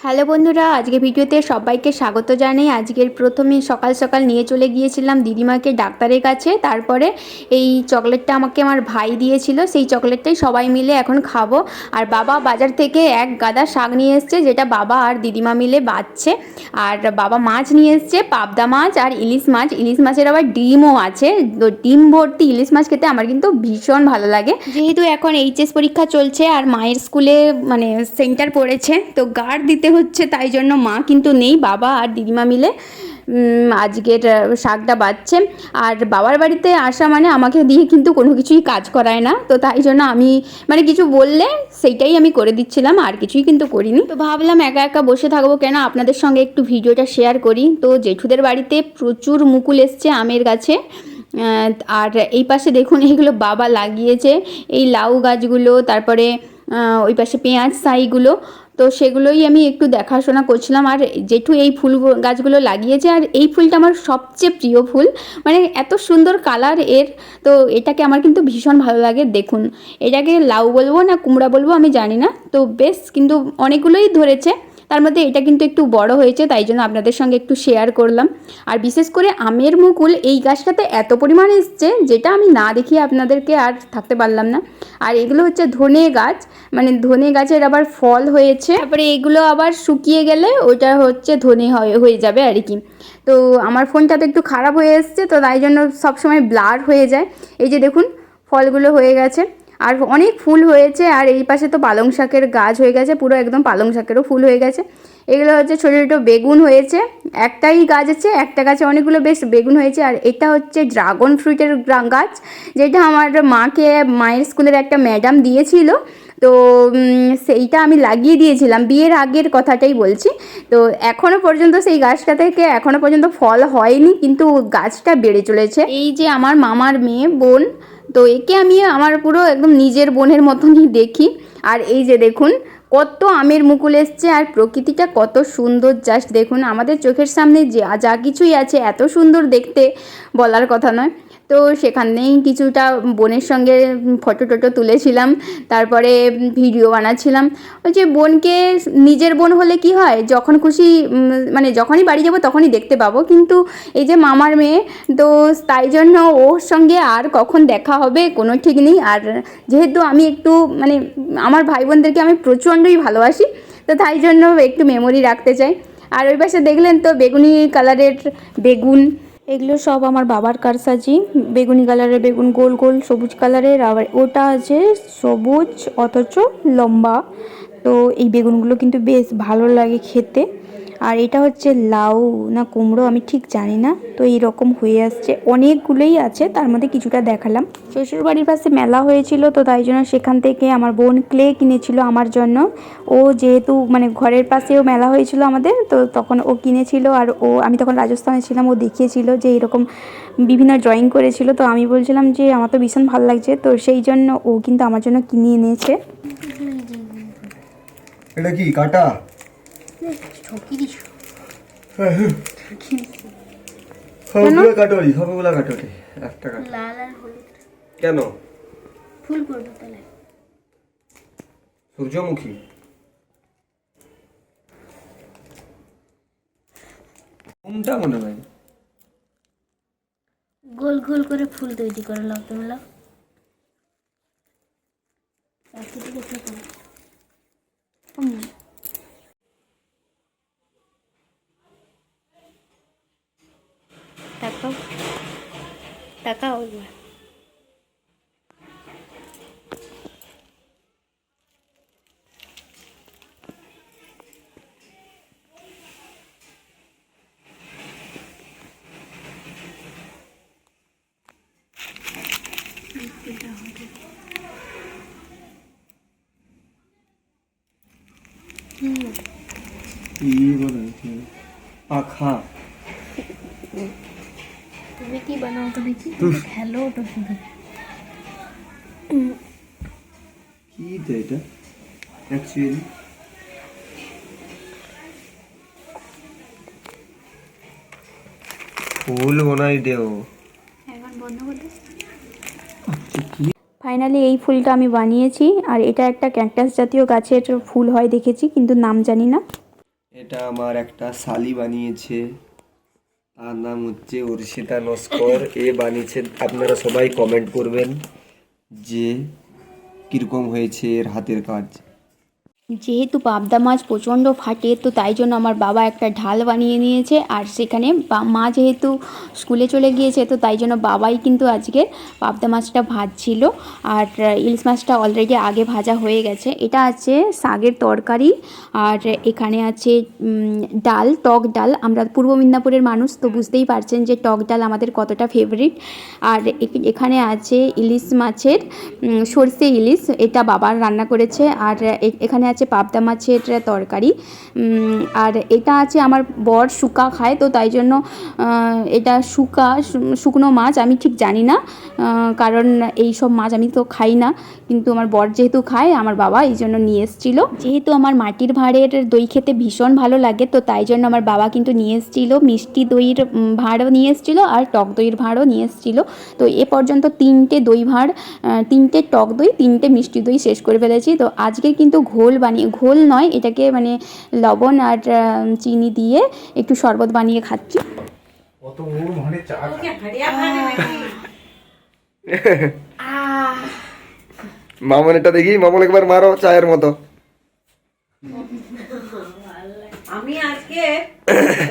Hello বন্ধুরা, আজকে ভিডিওতে সবাইকে স্বাগত জানাই। আজকের প্রথমে সকাল সকাল নিয়ে চলে গিয়েছিলাম দিদিমাকে ডাক্তারের কাছে। তারপরে এই চকলেটটা আমাকে আমার ভাই দিয়েছিল, সেই চকলেটটাই সবাই মিলে এখন খাবো। আর বাবা বাজার থেকে এক গাদা শাক নিয়ে এসছে, যেটা বাবা আর দিদিমা মিলে বাছছে। আর বাবা মাছ নিয়ে এসছে, পাবদা মাছ আর ইলিশ মাছ। ইলিশ মাছের আবার ডিমও আছে, তো ডিম ভর্তি ইলিশ মাছ খেতে আমার কিন্তু ভীষণ ভালো লাগে। যেহেতু এখন এইচএস পরীক্ষা চলছে আর মায়ের স্কুলে মানে সেন্টার পড়েছে, তো গার্ড দিতে হচ্ছে, তাই জন্য মা কিন্তু নেই, বাবা আর দিদিমা মিলে আজকের শাকটা বাছছে। আর বাবার বাড়িতে আসা মানে আমাকে দিয়ে কিন্তু কোনো কিছুই কাজ করায় না, তো তাই জন্য আমি মানে কিছু বললে সেইটাই আমি করে দিচ্ছিলাম, আর কিছুই কিন্তু করিনি। তো ভাবলাম একা একা বসে থাকবো কেন, আপনাদের সঙ্গে একটু ভিডিওটা শেয়ার করি। তো জেঠুদের বাড়িতে প্রচুর মুকুল এসছে আমের গাছে। আর এই পাশে দেখুন, এইগুলো বাবা লাগিয়েছে, এই লাউ গাছগুলো, তারপরে ওই পাশে পেঁয়াজ সাইগুলো, তো সেগুলোই আমি একটু দেখাশোনা করছিলাম। আর জেঠু এই ফুল গাছগুলো লাগিয়েছে, আর এই ফুলটা আমার সবচেয়ে প্রিয় ফুল, মানে এত সুন্দর কালার এর, তো এটাকে আমার কিন্তু ভীষণ ভালো লাগে। দেখুন, এটাকে লাউ বলবো না কুমড়া বলবো আমি জানি না, তো বেশ কিন্তু অনেকগুলোই ধরেছে, তার মধ্যে এটা কিন্তু একটু বড় হয়েছে, তাই জন্য আপনাদের সঙ্গে একটু শেয়ার করলাম। আর বিশেষ করে আমের মুকুল এই গাছটাতে এত পরিমাণ এসছে, যেটা আমি না দেখিয়ে আপনাদেরকে আর থাকতে পারলাম না। আর এগুলো হচ্ছে ধনে গাছ, মানে ধনে গাছের আবার ফল হয়েছে, তারপরে এগুলো আবার শুকিয়ে গেলে ওটা হচ্ছে ধনে হয়ে যাবে আর কি। তো আমার ফোনটা তো একটু খারাপ হয়ে এসছে, তো তাই জন্য সবসময় ব্লার হয়ে যায়। এই যে দেখুন, ফলগুলো হয়ে গেছে আর অনেক ফুল হয়েছে। আর এই পাশে তো পালং শাকের গাছ হয়ে গেছে, পুরো একদম পালং শাকেরও ফুল হয়ে গেছে। এগুলো হচ্ছে ছোটো ছোটো বেগুন হয়েছে, একটাই গাছ আছে, একটা গাছে অনেকগুলো বেশ বেগুন হয়েছে। আর এটা হচ্ছে ড্রাগন ফ্রুটের গাছ, যেটা আমার মাকে মায়ের স্কুলের একটা ম্যাডাম দিয়েছিল, তো সেইটা আমি লাগিয়ে দিয়েছিলাম, বিয়ের আগের কথাটাই বলছি। তো এখনও পর্যন্ত সেই গাছটা থেকে এখনও পর্যন্ত ফল হয়নি, কিন্তু গাছটা বেড়ে চলেছে। এই যে আমার মামার মেয়ে বোন, তো একে আমি আমার পুরো একদম নিজের বোনের মতনই দেখি। আর এই যে দেখুন, কত আমের মুকুল এসছে, আর প্রকৃতিটা কত সুন্দর, জাস্ট দেখুন, আমাদের চোখের সামনে যা কিছুই আছে এত সুন্দর দেখতে, বলার কথা নয়। তো সেখানেই কিছুটা বোনের সঙ্গে ফটো টটো তুলেছিলাম, তারপরে ভিডিও বানাচ্ছিলাম। ওই যে বোনকে, নিজের বোন হলে কি হয়, যখন খুশি মানে যখনই বাড়ি যাব তখনই দেখতে পাবো, কিন্তু এই যে মামার মেয়ে, তো তাই জন্য ওর সঙ্গে আর কখন দেখা হবে কোনো ঠিক নেই। আর যেহেতু আমি একটু মানে আমার ভাই বোনদেরকে আমি প্রচণ্ডই ভালোবাসি, তো তাই জন্য একটু মেমোরি রাখতে চাই। আর ওই পাশে দেখলেন তো বেগুনি কালারের বেগুন, এগুলো সব আমার বাবার কারসাজি। বেগুনি কালারের বেগুন, গোল গোল সবুজ কালারের, আবার ওটা আছে সবুজ অথচ লম্বা। তো এই বেগুনগুলো কিন্তু বেশ ভালো লাগে খেতে। আর এটা হচ্ছে লাউ না কুমড়ো আমি ঠিক জানি না, তো এইরকম হয়ে আসছে, অনেকগুলোই আছে, তার মধ্যে কিছুটা দেখালাম। শ্বশুরবাড়ির পাশে মেলা হয়েছিল, তো তাই জন্য সেখান থেকে আমার বোন ক্লে কিনেছিল আমার জন্য। ও যেহেতু মানে ঘরের পাশেও মেলা হয়েছিল আমাদের, তো তখন ও কিনেছিল। আর আমি তখন রাজস্থানে ছিলাম, ও দেখিয়েছিল যে এরকম বিভিন্ন ড্রয়িং করেছিল, তো আমি বলছিলাম যে আমার তো ভীষণ ভালো লাগছে, তো সেই জন্য ও কিন্তু আমার জন্য কিনে এনেছে। এটা কি কাটা? সবগুলো কাটোরি, সবগুলো কাটোরি, একটা কাটো। লাল আর হলুদ কেন? ফুল করবো তাহলে। সূর্যমুখী। কোনটা মনে হয়? গোল গোল করে ফুল তৈরি করে নাও তোমরা। তাকাও তাকাও একবার। কি বলে পাখা? তুমি কি বানাও তো দেখি, হ্যালো তো শুধু কি তো এটা অ্যাকচুয়ালি ফুল বনাই দেও। এখন বন্ধ করে ফাইনালি এই ফুলটা আমি বানিয়েছি, আর এটা একটা ক্যাকটাস জাতীয় গাছের ফুল হয় দেখেছি, কিন্তু নাম জানি না। এটা আমার একটা শালি বানিয়েছে, তার নাম হচ্ছে অর্ষিতা নস্কর। এ বানিয়েছে, আপনারা সবাই কমেন্ট করবেন যে কীরকম হয়েছে এর হাতের কাজ। যেহেতু পাবদা মাছ প্রচণ্ড ফাটে, তো তাই জন্য আমার বাবা একটা ঢাল বানিয়ে নিয়েছে। আর সেখানে মা যেহেতু স্কুলে চলে গিয়েছে, তো তাই জন্য বাবাই কিন্তু আজকে পাবদা মাছটা ভাজছিল। আর ইলিশ মাছটা অলরেডি আগে ভাজা হয়ে গেছে। এটা আছে শাকের তরকারি, আর এখানে আছে ডাল, টক ডাল। আমরা পূর্ব মেদিনীপুরের মানুষ, তো বুঝতেই পারছেন যে টক ডাল আমাদের কতটা ফেভারিট। আর এখানে আছে ইলিশ মাছের সর্ষে ইলিশ, এটা বাবা রান্না করেছে। আর এখানে আছে পাবদা মাছের তরকারি। আর এটা আছে আমার বর শুকা খায়, তো তাই জন্য এটা শুকনো মাছ। আমি ঠিক জানি না, কারণ এই সব মাছ আমি তো খাই না, কিন্তু আমার বর যেহেতু খায়, আমার বাবা এই জন্য নিয়ে এসেছিল। যেহেতু আমার মাটির ভাঁড়ের দই খেতে ভীষণ ভালো লাগে, তো তাই জন্য আমার বাবা কিন্তু নিয়ে এসেছিল মিষ্টি দইয়ের ভাঁড়ও নিয়ে এসেছিল, আর টক দইয়ের ভাঁড়ও নিয়ে এসেছিল। তো এ পর্যন্ত 3টে দই ভাঁড়, 3টে টক দই, 3টে মিষ্টি দই শেষ করে ফেলেছি। তো আজকে কিন্তু ঘোল নয়, এটাকে মানে লবণ আর চিনি দিয়ে একটু শরবত বানিয়ে খাচ্ছি। মামন এটা দেখি, মামন একবার মারো চায়ের মতো। আমি আজকে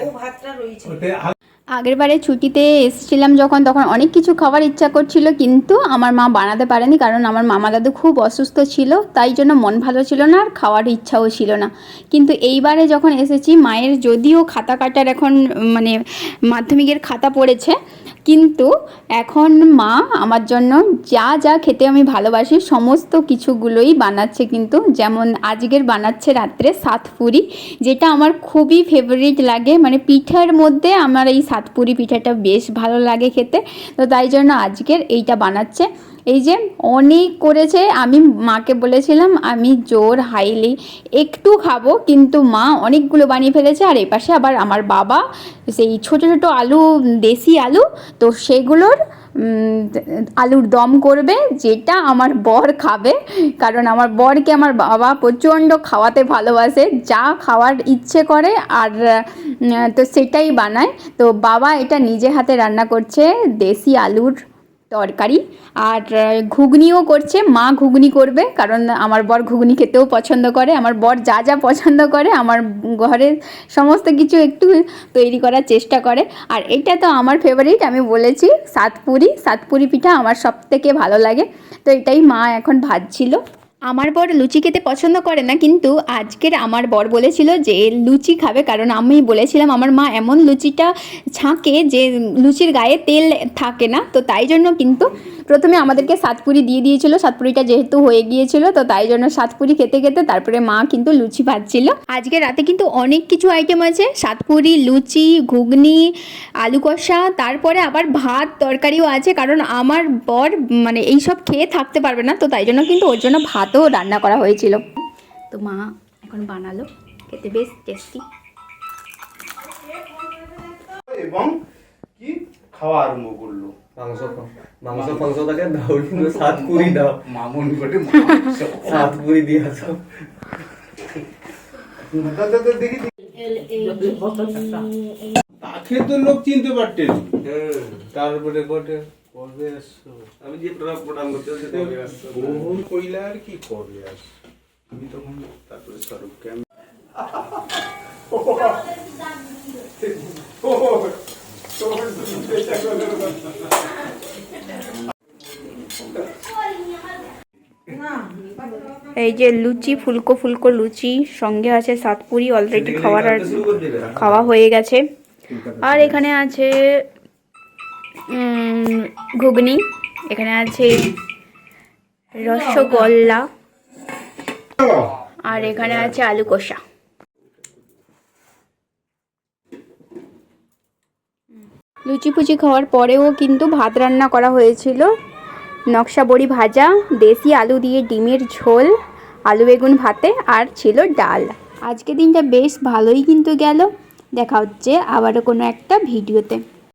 ও ভাতটা রয়েছে। আগেরবারে ছুটিতে এসেছিলাম যখন, তখন অনেক কিছু খাবার ইচ্ছা করছিল, কিন্তু আমার মা বানাতে পারেনি, কারণ আমার মামা দাদু খুব অসুস্থ ছিল, তাই জন্য মন ভালো ছিল না আর খাওয়ার ইচ্ছাও ছিল না। কিন্তু এইবারে যখন এসেছি, মায়ের যদিও খাতা কাটার এখন মানে মাধ্যমিকের খাতা পড়েছে, কিন্তু এখন মা আমার জন্য যা যা খেতে আমি ভালোবাসি সমস্ত কিছুগুলোই বানাচ্ছে। কিন্তু যেমন আজকের বানাচ্ছে রাত্রে সাতপুরি, যেটা আমার খুবই ফেভারিট লাগে। মানে পিঠার মধ্যে আমার এই সাতপুরি পিঠাটা বেশ ভালো লাগে খেতে, তো তাই জন্য আজকের এইটা বানাচ্ছে। এই যে অনেক করেছে, আমি মাকে বলেছিলাম আমি জোর হাইলি একটু খাবো, কিন্তু মা অনেকগুলো বানিয়ে ফেলেছে। আর এপাশে আবার আমার বাবা সেই ছোটো ছোটো আলু, দেশি আলু, তো সেগুলোর আলুর দম করবে, যেটা আমার বর খাবে। কারণ আমার বরকে আমার বাবা প্রচণ্ড খাওয়াতে ভালোবাসে, যা খাওয়ার ইচ্ছে করে আর তো সেটাই বানায়। তো বাবা এটা নিজে হাতে রান্না করছে, দেশি আলুর তরকারি। আর ঘুগনিও করছে, মা ঘুগনি করবে, কারণ আমার বর ঘুগনি খেতেও পছন্দ করে। আমার বর যা যা পছন্দ করে আমার ঘরের সমস্ত কিছু একটু তৈরি করার চেষ্টা করে। আর এটা তো আমার ফেভারিট, আমি বলেছি সাতপুরি পিঠা আমার সবথেকে ভালো লাগে। তো এটাই মা এখন ভাজছিল। আমার বর লুচি খেতে পছন্দ করে না, কিন্তু আজকের আমার বর বলেছিল যে লুচি খাবে, কারণ আমি বলেছিলাম আমার মা এমন লুচিটা ছাঁকে যে লুচির গায়ে তেল থাকে না, তো তাই জন্য কিন্তু প্রথমে আমাদেরকে সাতপুরি দিয়ে দিয়েছিল। সাতপুরিটা যেহেতু হয়ে গিয়েছিল, তো তাই জন্য সাতপুরি খেতে খেতে তারপরে মা কিন্তু লুচি ভাজছিল। আজকে রাতে কিন্তু অনেক কিছু আইটেম আছে, সাতপুরি, লুচি, ঘুগনি, আলু কষা, তারপরে আবার ভাত তরকারিও আছে, কারণ আমার বর মানে এইসব খেয়ে থাকতে পারবে না, তো তাই জন্য কিন্তু ওর জন্য ভাতও রান্না করা হয়েছিল। তো মা এখন বানালো, খেতে বেশ টেস্টি। এবং কি খাওয়া আরম্ভ করলো। মাংস থাকে দাও, কিন্তু সাতপুরি দাও, মামুন করে সাতপুরি দিয়ে আসো। দেখি তাকে তো লোক চিনতে পারতেন, তারপরে কবে আসছো? আমি যে প্রোগ্রাম করতে বহু কইলা আর কি কবে আস আমি তখন তারপরে স্বরূপকে আমি এই যে লুচি, ফুলকো ফুলকো লুচি, সঙ্গে আছে সাতপুরি, অলরেডি খাওয়া হয়ে গেছে। আর এখানে আছে ঘুগনি, এখানে আছে রসগোল্লা, আর এখানে আছে আলু কষা। লুচি ফুচি খাওয়ার পরেও কিন্তু ভাত রান্না করা হয়েছিল, নকশা বড়ি ভাজা, দেশি আলু দিয়ে ডিমের ঝোল, আলু বেগুন ভাতে, আর ছিল ডাল। আজকে দিনটা বেশ ভালোই কিন্তু গেল। দেখা হচ্ছে আবারও কোনো একটা ভিডিওতে।